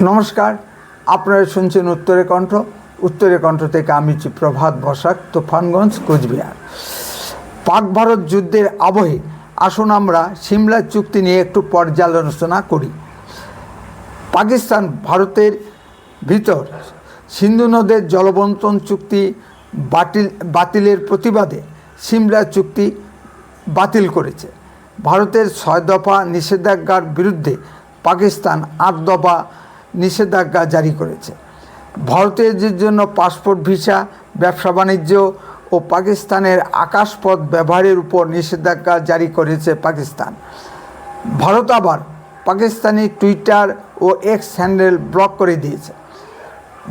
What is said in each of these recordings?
নমস্কার, আপনারা শুনছেন উত্তরে কণ্ঠ। উত্তরে কণ্ঠ থেকে আমি প্রভাত বসাক, তুফানগঞ্জ, কোচবিহার। পাক ভারত যুদ্ধের আবহে আসুন আমরা সিমলা চুক্তি নিয়ে একটু পর্যালোচনা করি। পাকিস্তান ভারতের ভিতর সিন্ধু নদের জলবন্টন চুক্তি বাতিলের প্রতিবাদে সিমলা চুক্তি বাতিল করেছে। ভারতের 6 দফা নিষেধাজ্ঞার বিরুদ্ধে পাকিস্তান 8 দফা নিষেধাজ্ঞা জারি করেছে। ভারতীয়দের জন্য পাসপোর্ট, ভিসা, ব্যবসা বাণিজ্য ও পাকিস্তানের আকাশপথ ব্যবহারের উপর নিষেধাজ্ঞা জারি করেছে পাকিস্তান। ভারত আবার পাকিস্তানি টুইটার ও এক্স হ্যান্ডেল ব্লক করে দিয়েছে।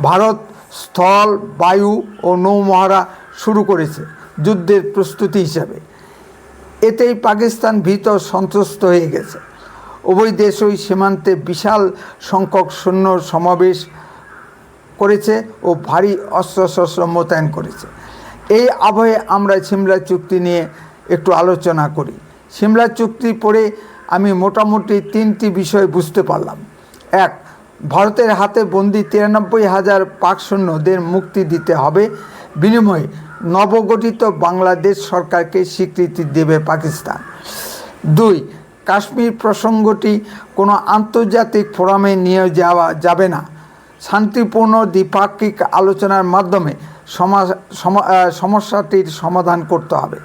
ভারত স্থল, বায়ু ও নৌমহড়া শুরু করেছে যুদ্ধের প্রস্তুতি হিসাবে। এতেই পাকিস্তান ভীত সন্ত্রস্ত হয়ে গেছে। উভয় দেশই সীমান্তে বিশাল সংখ্যক সৈন্য সমাবেশ করেছে ও ভারী অস্ত্রশস্ত্র মোতায়েন করেছে। এই আবহে আমরা সিমলা চুক্তি নিয়ে একটু আলোচনা করি। সিমলা চুক্তি পড়ে আমি মোটামুটি 3টি বিষয় বুঝতে পারলাম। 1. ভারতের হাতে বন্দি 93,000 পাক সৈন্যদের মুক্তি দিতে হবে, বিনিময়ে নবগঠিত বাংলাদেশ সরকারকে স্বীকৃতি দেবে পাকিস্তান। 2. কাশ্মীর প্রসঙ্গটি কোনো আন্তর্জাতিক ফোরামে নিয়ে যাওয়া যাবে না, শান্তিপূর্ণ দ্বিপাক্ষিক আলোচনার মাধ্যমে সমস্যাটির সমাধান করতে হবে।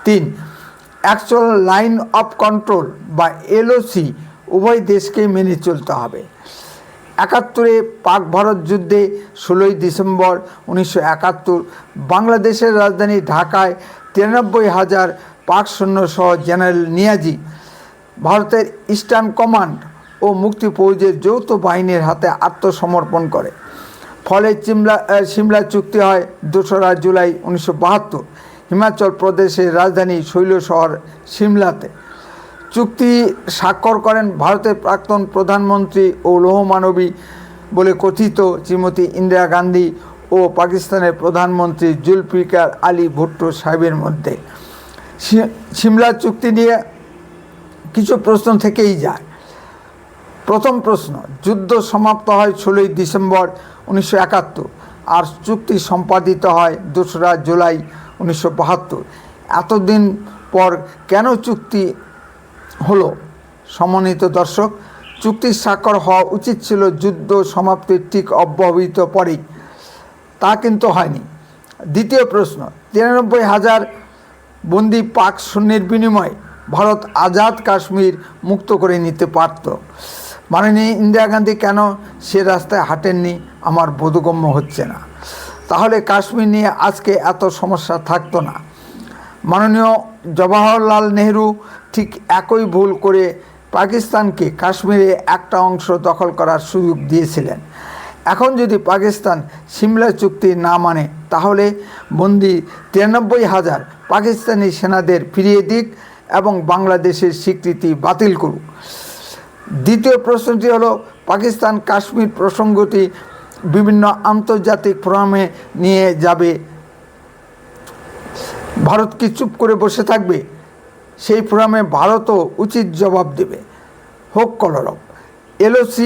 3. অ্যাকচুয়াল লাইন অফ কন্ট্রোল বা LOC উভয় দেশকে মেনে চলতে হবে। 71-এ পাক ভারত যুদ্ধে 16ই ডিসেম্বর 1971 বাংলাদেশের রাজধানী ঢাকায় 93,000 পাক সৈন্যসহ জেনারেল নিয়াজি ভারতের ইস্টার্ন কমান্ড ও মুক্তি ফৌজের যৌথ বাহিনীর হাতে আত্মসমর্পণ করে। ফলে সিমলা চুক্তি হয় 2রা জুলাই 1972 হিমাচল প্রদেশের রাজধানী শৈলশহর সিমলাতে। চুক্তি স্বাক্ষর করেন ভারতের প্রাক্তন প্রধানমন্ত্রী ও লৌহমানবী বলে কথিত শ্রীমতী ইন্দিরা গান্ধী ও পাকিস্তানের প্রধানমন্ত্রী জুলফিকার আলী ভুট্টো সাহেবের মধ্যে। সিমলা চুক্তি নিয়ে কিছু প্রশ্ন থেকেই যায়। প্রথম প্রশ্ন, যুদ্ধ সমাপ্ত হয় 16ই ডিসেম্বর 1971 আর চুক্তি সম্পাদিত হয় 2রা জুলাই 1972। এতদিন পর কেন চুক্তি হলো? সম্মানিত দর্শক, চুক্তির স্বাক্ষর হওয়া উচিত ছিল যুদ্ধ সমাপ্তির ঠিক অব্যবহিত পরেই, তা কিন্তু হয়নি। দ্বিতীয় প্রশ্ন, 93,000 বন্দি পাক সৈন্যের বিনিময়ে ভারত আজাদ কাশ্মীর মুক্ত করে নিতে পারত। মাননীয় ইন্দিরা গান্ধী কেন সে রাস্তায় হাঁটেননি আমার বোধগম্য হচ্ছে না। তাহলে কাশ্মীর নিয়ে আজকে এত সমস্যা থাকতো না। মাননীয় জওহরলাল নেহরু ঠিক একই ভুল করে পাকিস্তানকে কাশ্মীরে একটা অংশ দখল করার সুযোগ দিয়েছিলেন। এখন যদি পাকিস্তান সিমলা চুক্তি না মানে, তাহলে বন্দি 93,000 পাকিস্তানি সেনাদের ফিরিয়ে দিক এবং বাংলাদেশের স্বীকৃতি বাতিল করুক। দ্বিতীয় প্রশ্নটি হলো, পাকিস্তান কাশ্মীর প্রসঙ্গটি বিভিন্ন আন্তর্জাতিক ফোরামে নিয়ে যাবে, ভারত কি চুপ করে বসে থাকবে? সেই ফোরামে ভারতও উচিত জবাব দেবে, হোক কলরব। LOC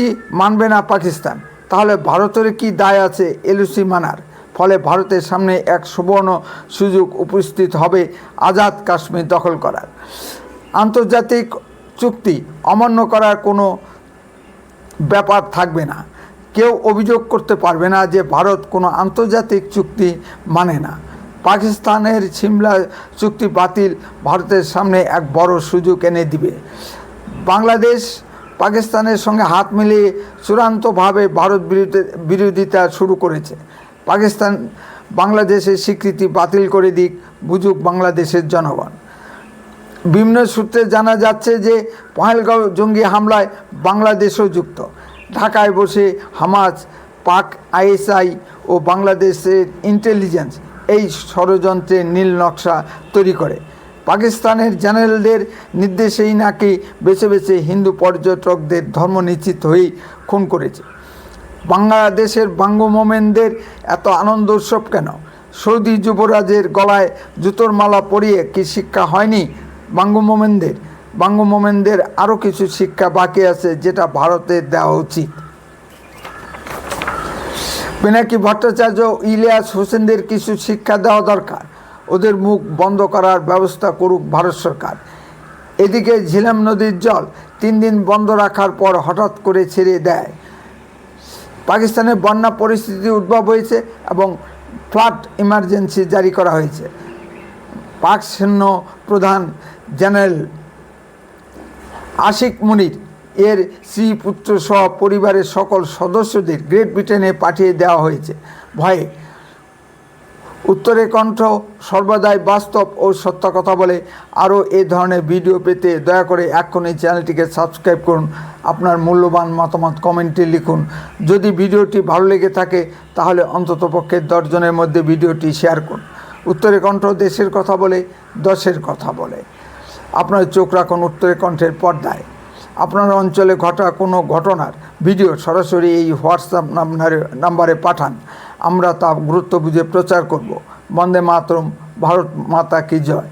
মানবে না পাকিস্তান, তাহলে ভারতের কি দায় আছে LOC মানার? ফলে ভারতের সামনে এক সুবর্ণ সুযোগ উপস্থিত হবে আজাদ কাশ্মীর দখল করার। আন্তর্জাতিক চুক্তি অমান্য করার কোনো ব্যাপার থাকবে না। কেউ অভিযোগ করতে পারবে না যে ভারত কোনো আন্তর্জাতিক চুক্তি মানে না। পাকিস্তানের সিমলা চুক্তি বাতিল ভারতের সামনে এক বড় সুযোগ এনে দিবে। বাংলাদেশ পাকিস্তানের সঙ্গে হাত মিলিয়ে চূড়ান্তভাবে ভারত বিরোধিতা শুরু করেছে। পাকিস্তান বাংলাদেশের স্বীকৃতি বাতিল করে দিক, বুঝুক বাংলাদেশের জনগণ। বিভিন্ন সূত্রে জানা যাচ্ছে যে পহেলগাঁও জঙ্গি হামলায় বাংলাদেশও যুক্ত। ঢাকায় বসে হামাস, পাক ISI ও বাংলাদেশের ইন্টেলিজেন্স এই ষড়যন্ত্রের নীল নকশা তৈরি করে। পাকিস্তানের জেনারেলদের নির্দেশেই নাকি বেছে বেছে হিন্দু পর্যটকদের ধর্ম নিশ্চিত হয়েই খুন করেছে। বাংলাদেশের বাঙ্গু মোমেনদের এত আনন্দ উৎসব কেন? সৌদি যুবরাজের গলায় জুতোর মালা পরিয়ে কি শিক্ষা হয়নি বাঙ্গু মোমেনদের? বাঙ্গু মোমেনদের আরও কিছু শিক্ষা বাকি আছে, যেটা ভারতের দেওয়া উচিত। পিনাকি ভট্টাচার্য ইলিয়াস হোসেনদের কিছু শিক্ষা দেওয়া দরকার, ওদের মুখ বন্ধ করার ব্যবস্থা করুক ভারত সরকার। এদিকে ঝিলাম নদীর জল 3 দিন বন্ধ রাখার পর হঠাৎ করে ছেড়ে দেয়। পাকিস্তানে বন্যা পরিস্থিতি উদ্ভব হয়েছে এবং ফ্লাড ইমার্জেন্সি জারি করা হয়েছে। পাক সৈন্য প্রধান জেনারেল আশিক মুনির এর স্ত্রী পুত্র সহ পরিবারের সকল সদস্যদের গ্রেট ব্রিটেনে পাঠিয়ে দেওয়া হয়েছে ভয়ে। উত্তরের কণ্ঠ সর্বদাই বাস্তব ও সত্য কথা বলে। আরও এই ধরনের ভিডিও পেতে দয়া করে এক্ষুনি চ্যানেলটিকে সাবস্ক্রাইব করুন। আপনার মূল্যবান মতামত কমেন্টে লিখুন। যদি ভিডিওটি ভালো লেগে থাকে তাহলে অন্ততপক্ষে 10 জনের মধ্যে ভিডিওটি শেয়ার করুন। উত্তরের কণ্ঠ দেশের কথা বলে, দশের কথা বলে। আপনার চোখ রাখুন উত্তরের কণ্ঠের পর্দায়। আপনার অঞ্চলে ঘটা কোনো ঘটনার ভিডিও সরাসরি এই হোয়াটসঅ্যাপ নাম্বারে পাঠান, আমরা তা গুরুত্ব বুঝে প্রচার করব। বন্দে মাতরম, ভারত মাতা কি জয়।